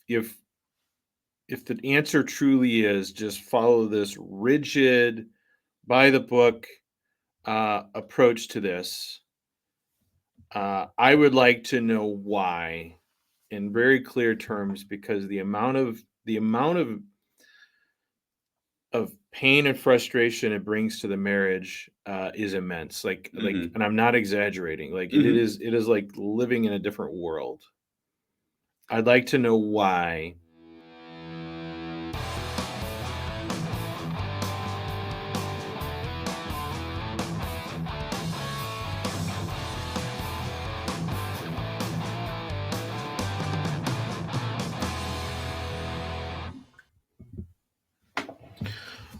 if the answer truly is just follow this rigid, by the book approach to this, I would like to know why in very clear terms, because the amount of pain and frustration it brings to the marriage is immense. And I'm not exaggerating. Like it is like living in a different world. I'd like to know why.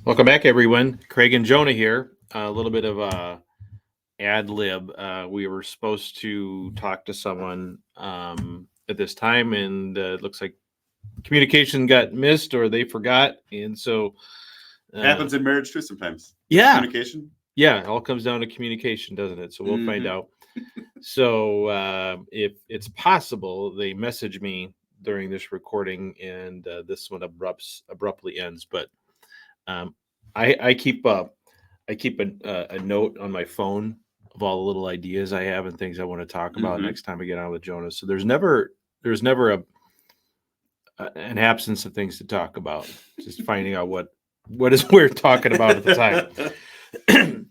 Welcome back, everyone. Craig and Jonah here. A little bit of ad lib. We were supposed to talk to someone at this time, and it looks like communication got missed or they forgot, and so happens in marriage too sometimes. Yeah, communication. Yeah, it all comes down to communication, doesn't it? So we'll find out. So if it's possible, they message me during this recording, and this one abruptly ends. But I keep a note on my phone of all the little ideas I have and things I want to talk about next time I get on with Jonah. So there's never an absence of things to talk about. Just finding out what is we're talking about at the time.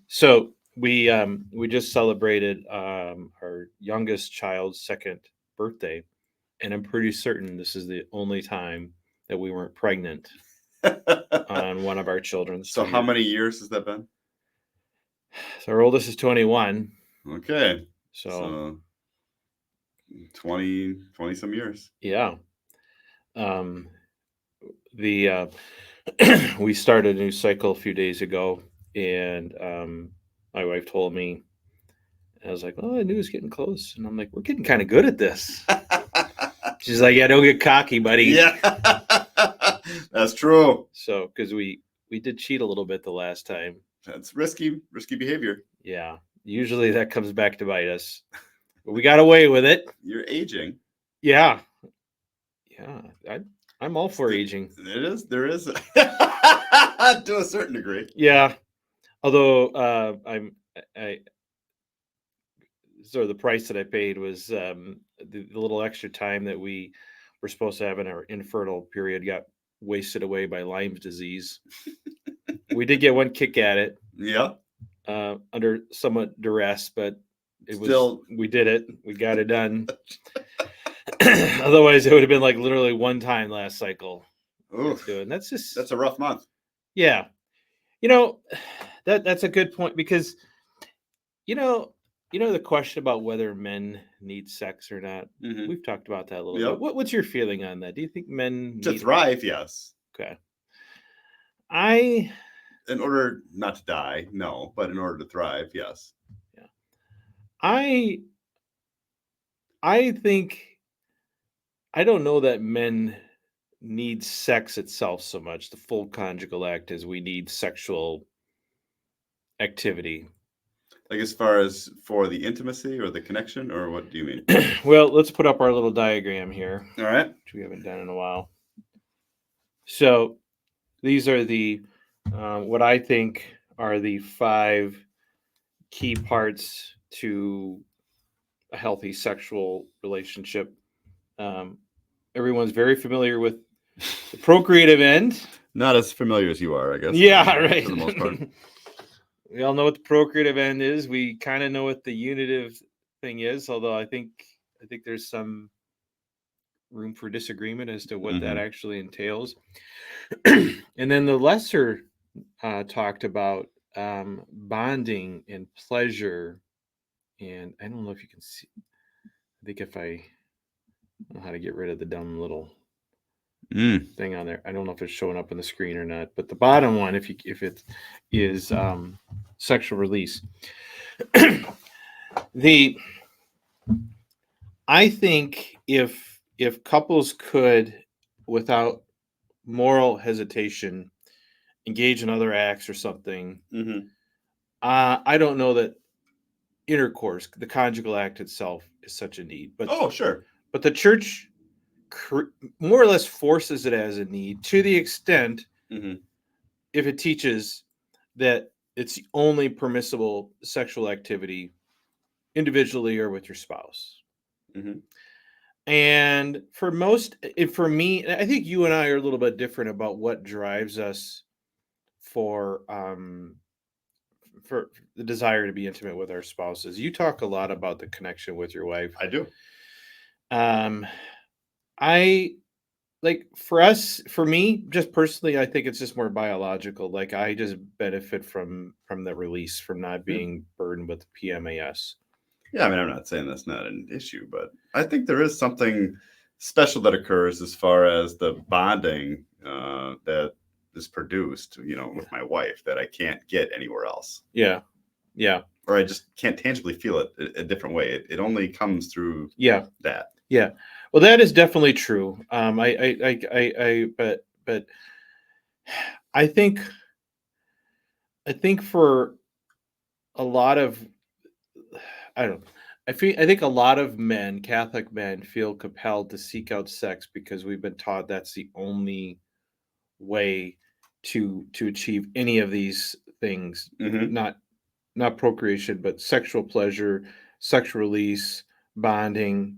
So we just celebrated our youngest child's second birthday, and I'm pretty certain this is the only time that we weren't pregnant on one of our children's. So how many years has that been? So our oldest is 21. Okay. So 20 some years. Yeah. We started a new cycle a few days ago, and my wife told me, I was like, "Oh, I knew it was getting close," and I'm like, "We're getting kind of good at this." She's like, "Yeah, don't get cocky, buddy." Yeah, that's true. So, because we did cheat a little bit the last time. That's risky behavior. Yeah, usually that comes back to bite us, but we got away with it. You're aging. Yeah. I'm all for aging. There is to a certain degree. Yeah, although so the price that I paid was the little extra time that we were supposed to have in our infertile period got wasted away by Lyme's disease. We did get one kick at it. Yeah. Under somewhat duress, but we did it. We got it done. Otherwise, it would have been like literally one time last cycle. And that's a rough month. Yeah. That's a good point, because the question about whether men need sex or not. We've talked about that a little bit. What's your feeling on that? Do you think men to thrive? Yes. Okay. In order not to die, no, but in order to thrive, yes. Yeah. I think, I don't know that men need sex itself so much, the full conjugal act, as we need sexual activity. Like as far as for the intimacy or the connection, or what do you mean? Well, let's put up our little diagram here. All right. Which we haven't done in a while. So these are the what I think are the 5 key parts to a healthy sexual relationship. Everyone's very familiar with the procreative end. Not as familiar as you are, I guess. Yeah, right. For the most part. We all know what the procreative end is. We kind of know what the unitive thing is, although I think there's some room for disagreement as to what that actually entails. And then the lesser talked about bonding and pleasure. And I don't know if you can see. I think if I know how to get rid of the dumb little thing on there. I don't know if it's showing up on the screen or not. But the bottom one, if it is sexual release. I think if couples could, without moral hesitation, engage in other acts or something, I don't know that intercourse, the conjugal act itself, is such a need. But sure. But the church more or less forces it as a need to the extent Mm-hmm. if it teaches that it's the only permissible sexual activity individually or with your spouse. Mm-hmm. And for me, I think you and I are a little bit different about what drives us for for the desire to be intimate with our spouses. You talk a lot about the connection with your wife. I do. Um, I like for me, just personally, I think it's just more biological. Like I just benefit from the release, from not Yeah. being burdened with PMAS. Yeah, I mean, I'm not saying that's not an issue, but I think there is something special that occurs as far as the bonding that is produced, with my wife that I can't get anywhere else, Yeah, yeah, or I just can't tangibly feel it a different way. It only comes through yeah, that. yeah. Well, that is definitely true. But I think for a lot of I don't know. I think a lot of men, Catholic men, feel compelled to seek out sex because we've been taught that's the only way to achieve any of these things. Mm-hmm. Not procreation, but sexual pleasure, sexual release, bonding,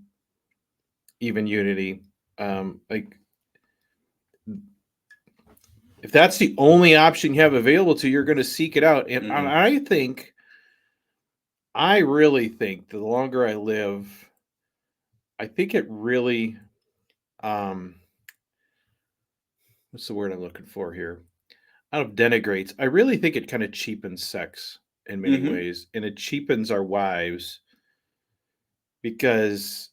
even unity. Like if that's the only option you have available to you, you're going to seek it out. And Mm-hmm. I really think the longer I live, I think it really um what's the word I'm looking for here? Out of denigrates. I really think it kind of cheapens sex in many Mm-hmm. ways, and it cheapens our wives because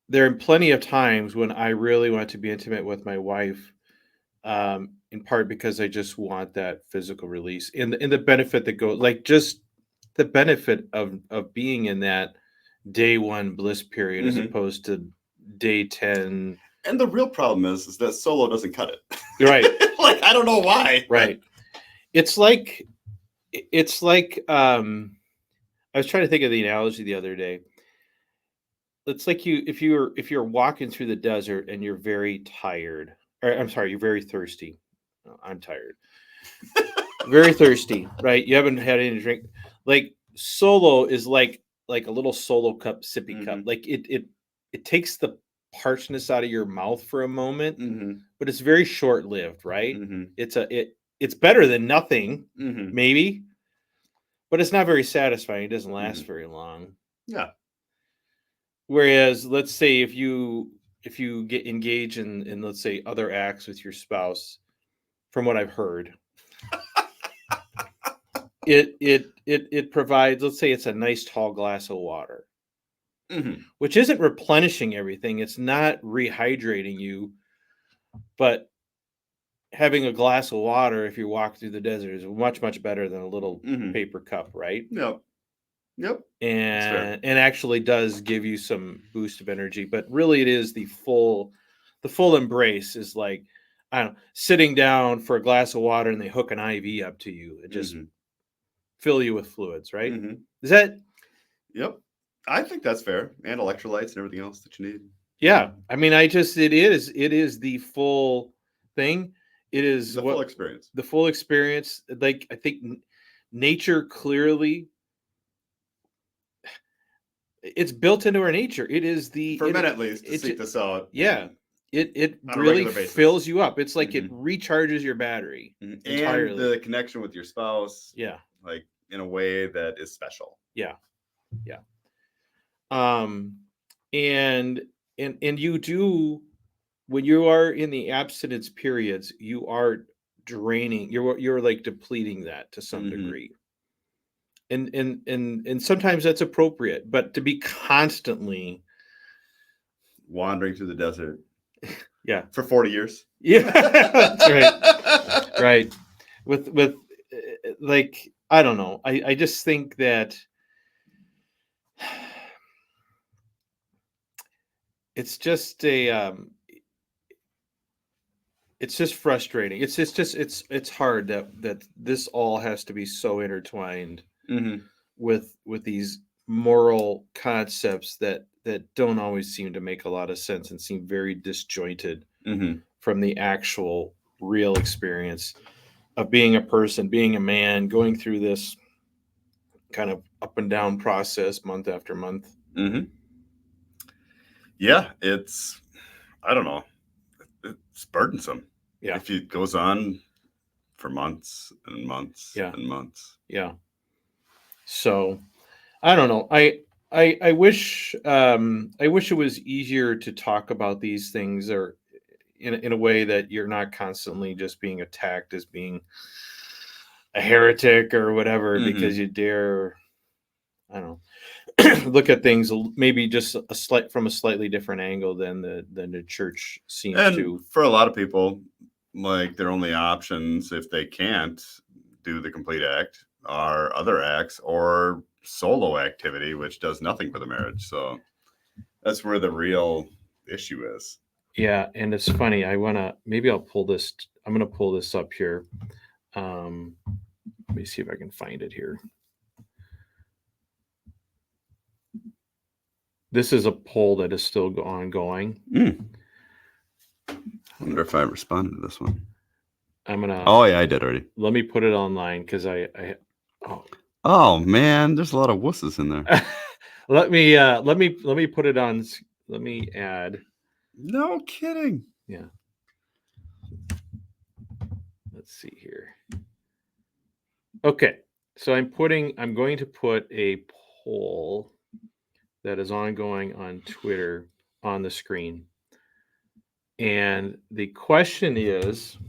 there are plenty of times when I really want to be intimate with my wife, in part because I just want that physical release and the benefit that goes, like just the benefit of being in that day one bliss period as Mm-hmm. opposed to day 10. And the real problem is that solo doesn't cut it. Right, Like, I don't know why. right. It's like I was trying to think of the analogy the other day. It's like if you're walking through the desert and you're very tired, or I'm sorry, you're very thirsty. I'm tired. Very thirsty, right? You haven't had any drink. Like solo is like a little solo cup, sippy cup. Mm-hmm. Like it takes the parchness out of your mouth for a moment, Mm-hmm. but it's very short lived, right? Mm-hmm. It's better than nothing, Mm-hmm. maybe, but it's not very satisfying. It doesn't last Mm-hmm. very long. Yeah. Whereas, let's say if you get engaged in let's say other acts with your spouse, from what I've heard, it provides, let's say it's a nice tall glass of water, Mm-hmm. which isn't replenishing everything. It's not rehydrating you, but having a glass of water if you walk through the desert is much better than a little Mm-hmm. paper cup, right? Yep. Yep. That's fair. And actually does give you some boost of energy, but really it is the full embrace is like, I don't know, sitting down for a glass of water and they hook an IV up to you and just Mm-hmm. fill you with fluids, right? Mm-hmm. Is that Yep. I think that's fair. And electrolytes and everything else that you need. yeah, I mean, it is the full thing. It is The full what experience. the full experience. Like I think nature clearly it's built into our nature. It is the For men, it at least, to it seek this out yeah. It on a really regular basis. fills you up. It's like it Mm-hmm. recharges your battery And entirely. the connection with your spouse, Yeah. like in a way that is special. Yeah. Yeah. Um and and you do, when you are in the abstinence periods, you are draining, you're like depleting that to some Mm-hmm. degree. And sometimes that's appropriate, but to be constantly Wandering through the desert yeah. for 40 years. Yeah. That's right. Right. With like I don't know. I just think that it's just it's just frustrating. It's hard that this all has to be so intertwined Mm-hmm. with these moral concepts that don't always seem to make a lot of sense and seem very disjointed from the actual real experience of being a person, being a man, going through this kind of up and down process month after month. Yeah, it's, I don't know, it's burdensome. Yeah. If it goes on for months and months Yeah. and months. Yeah. So I don't know. I wish it was easier to talk about these things, or in a way that you're not constantly just being attacked as being a heretic or whatever because you dare, I don't know, look at things maybe just from a slightly different angle than the church seems And to. for a lot of people, like, their only options, if they can't do the complete act, are other acts or solo activity, which does nothing for the marriage. So that's where the real issue is. Yeah, and it's funny. Maybe I'll pull this. I'm gonna pull this up here. Let me see if I can find it here. This is a poll that is still ongoing. I wonder if I responded to this one. I'm gonna. Oh yeah, I did already. Let me put it online because Oh man, there's a lot of wusses in there. let me put it on. Let me add. No kidding. Yeah. Let's see here. Okay, so I'm going to put a poll that is ongoing on Twitter on the screen. And the question is,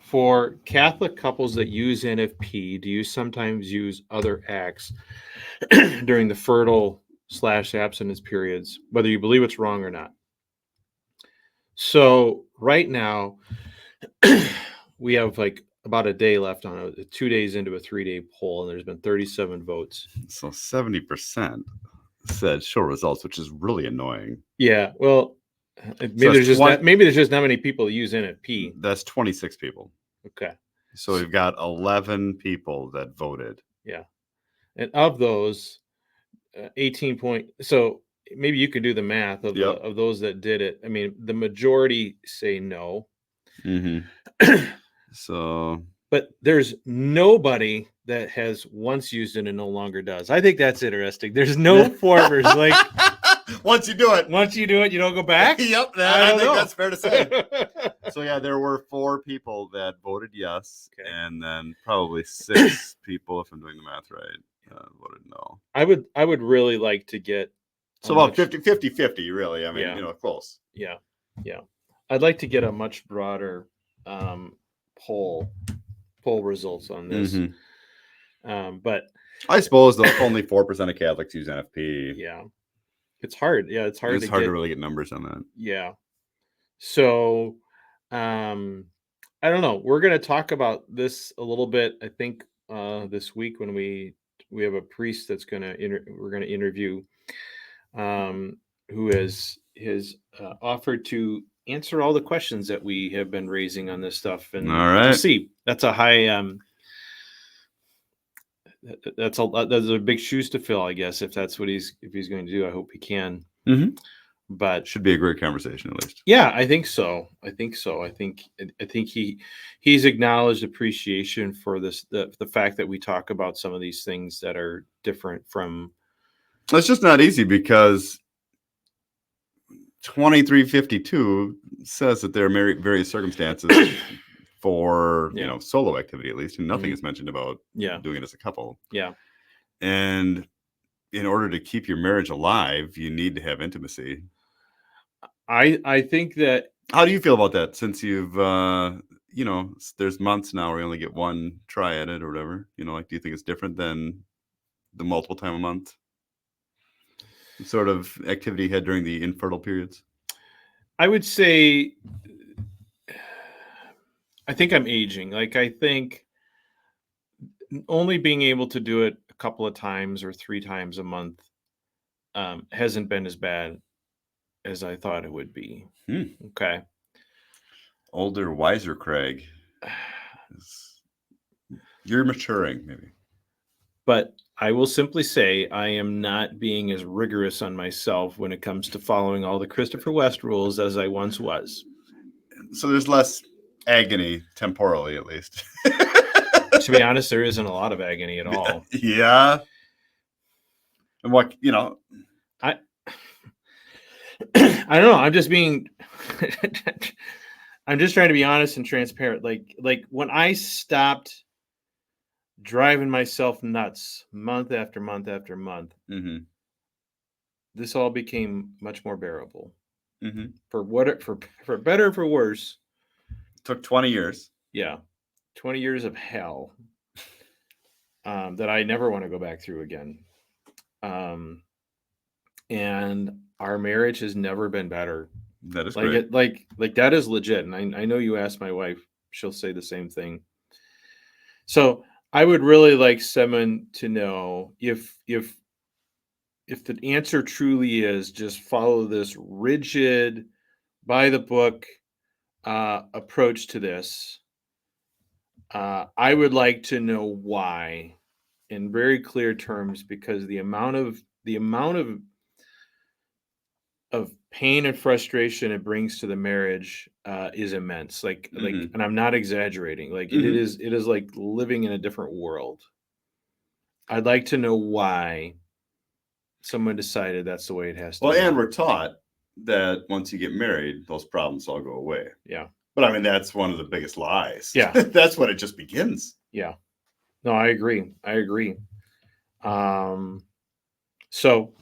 for Catholic couples that use NFP, do you sometimes use other acts during the fertile/abstinence periods, whether you believe it's wrong or not? So right now, we have like about a day left on it, 2 days into a 3-day poll, and there's been 37 votes. So 70% said show results, which is really annoying. Yeah, well, maybe there's just not many people that use NFP. That's 26 people. Okay. So we've got 11 people that voted. Yeah. And of those, 18 point. So maybe you could do the math of of those that did it. I mean, the majority say no. So, but there's nobody that has once used it and no longer does. I think that's interesting. There's no formers like once you do it, you don't go back. Yep, I think that's fair to say. So yeah, there were 4 people that voted yes, and then probably 6 people, if I'm doing the math right, voted no. I would really like to get so about 50, really. I mean, close. Yeah. I'd like to get a much broader poll results on this. But I suppose only 4% of Catholics use NFP. Yeah. It's hard. Yeah, it's hard to really get numbers on that. Yeah. So I don't know. We're going to talk about this a little bit, I think, this week when we have a priest that's going to we're going to interview who has offered to answer all the questions that we have been raising on this stuff. And all right, to see, that's a high that's a big shoes to fill, I guess, if that's what he's going to do. I hope he can. But should be a great conversation, at least. Yeah, I think so. I think he's acknowledged appreciation for this, the fact that we talk about some of these things that are different from. It's just not easy because 2352 says that there are various circumstances for solo activity, at least, and nothing is mentioned about doing it as a couple. Yeah. And in order to keep your marriage alive, you need to have intimacy. I think that. How do you feel about that? Since you've there's months now where you only get one try at it or whatever. Do you think it's different than the multiple time a month sort of activity you had during the infertile periods? I would say, I think I'm aging. Like, I think only being able to do it a couple of times or 3 times a month hasn't been as bad as I thought it would be. Okay. Older, wiser Craig. You're maturing, maybe. But I will simply say I am not being as rigorous on myself when it comes to following all the Christopher West rules as I once was. So there's less agony temporally, at least. To be honest, there isn't a lot of agony at all. Yeah. And what, I I don't know. I'm just being I'm just trying to be honest and transparent. Like when I stopped driving myself nuts month after month after month, mm-hmm. this all became much more bearable. Mm-hmm. For better or for worse. Took 20 years. Yeah. 20 years of hell that I never want to go back through again. And our marriage has never been better. That is like great. Like that is legit. And I know you asked my wife, she'll say the same thing. So I would really like someone to know if the answer truly is just follow this rigid, by the book approach to this. I would like to know why, in very clear terms, because the amount of pain and frustration it brings to the marriage is immense. Mm-hmm. And I'm not exaggerating. Like Mm-hmm. it is like living in a different world. I'd like to know why someone decided that's the way it has to be. Well, and we're taught that once you get married, those problems all go away. Yeah. But I mean, that's one of the biggest lies. Yeah. That's when it just begins. Yeah. No, I agree. So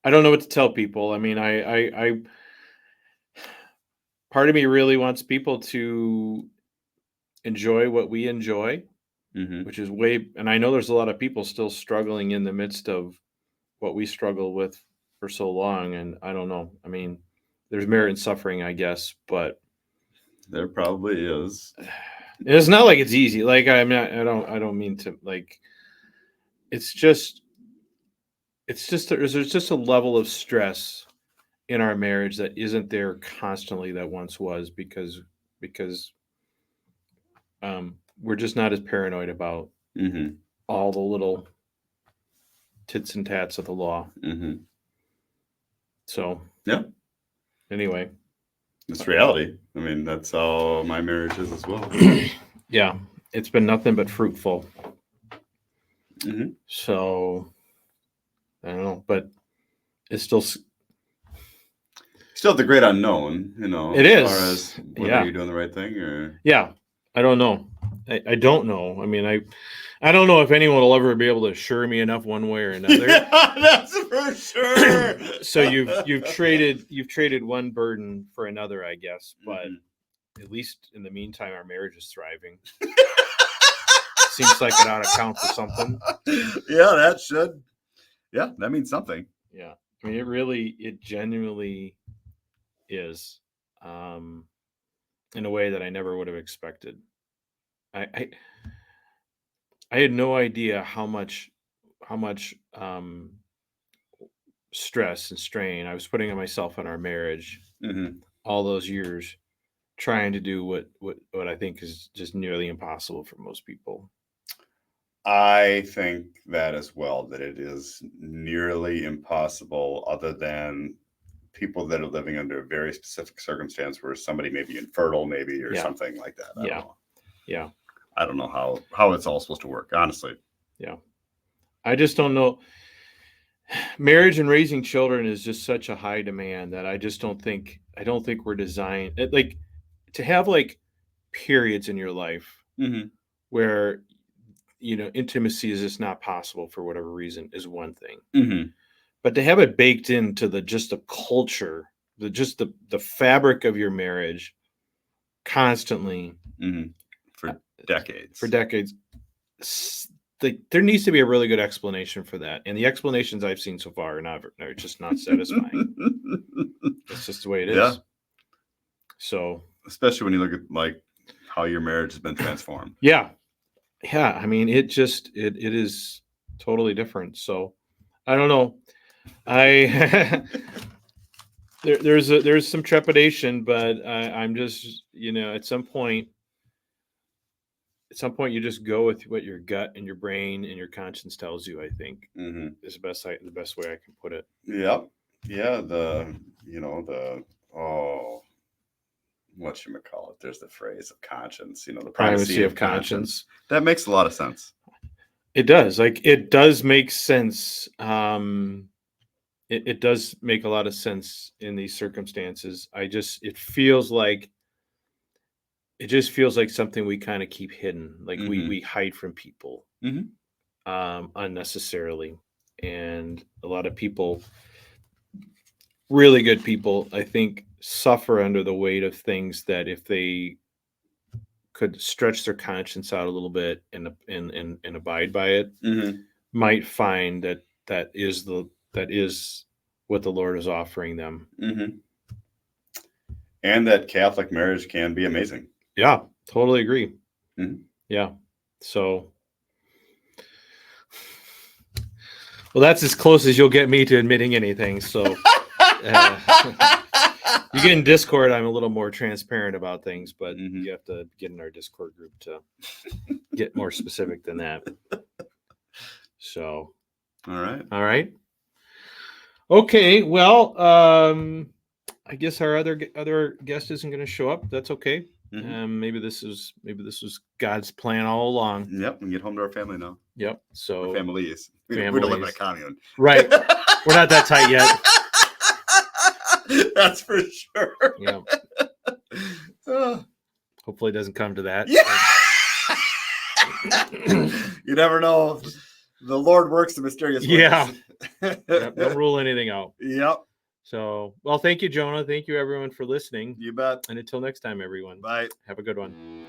I don't know what to tell people. I mean, I part of me really wants people to enjoy what we enjoy, mm-hmm. which is and I know there's a lot of people still struggling in the midst of what we struggle with for so long. And I don't know. I mean, there's merit in suffering, I guess, but there probably is. It's not like it's easy. Like I don't mean to like, it's just there's just a level of stress in our marriage that isn't there constantly that once was because we're just not as paranoid about mm-hmm. all the little tits and tats of the law. Mm-hmm. So yeah. Anyway, it's reality. I mean, that's how my marriage is as well. Yeah, it's been nothing but fruitful. Mm-hmm. So I don't know, but it's still the great unknown, It is. As far as whether you're doing the right thing or. Yeah, I don't know. I don't know. I mean, I don't know if anyone will ever be able to assure me enough one way or another. Yeah, that's for sure. So you've traded one burden for another, I guess. But at least in the meantime, our marriage is thriving. Seems like it ought to count for something. Yeah, that should. Yeah, that means something. Yeah, I mean, it genuinely is, in a way that I never would have expected. I had no idea how much stress and strain I was putting on myself in our marriage all those years, trying to do what I think is just nearly impossible for most people. I think that as well, that it is nearly impossible, other than people that are living under a very specific circumstance where somebody may be infertile, maybe, or something like that. I don't know. Yeah. I don't know how it's all supposed to work, honestly. Yeah. I just don't know. Marriage and raising children is just such a high demand that I don't think we're designed like to have like periods in your life where intimacy is just not possible for whatever reason is one thing. But to have it baked into the culture, the fabric of your marriage constantly for decades. There needs to be a really good explanation for that, and the explanations I've seen so far are just not satisfying. It's just the way it is. Yeah. So, especially when you look at like how your marriage has been transformed. Yeah. I mean, it is totally different. So, I don't know. There's some trepidation, but I'm just at some point. at some point you just go with what your gut and your brain and your conscience tells you. I think is the best way I can put it. Yep. Yeah. Whatchamacallit, there's the phrase of conscience, the primacy of conscience. That makes a lot of sense. It does. Like, it does make sense. It does make a lot of sense in these circumstances. It just feels like something we kind of keep hidden. Like we hide from people unnecessarily. And a lot of people, really good people, I think, suffer under the weight of things that if they could stretch their conscience out a little bit and abide by it, might find that is what the Lord is offering them. And that Catholic marriage can be amazing. Yeah, totally agree. Yeah. So, well, that's as close as you'll get me to admitting anything. So, you get in Discord, I'm a little more transparent about things, but you have to get in our Discord group to get more specific than that. So, all right. Okay. Well, I guess our other guest isn't going to show up. That's okay. Maybe this was God's plan all along. Yep, we get home to our family now. Yep. So families. We don't live in a commune. Right. We're not that tight yet. That's for sure. Yeah. Hopefully it doesn't come to that. Yeah. You never know. The Lord works in mysterious ways. Yeah. Yep, don't rule anything out. Yep. So, well, thank you, Jonah. Thank you, everyone, for listening. You bet. And until next time, everyone. Bye. Have a good one.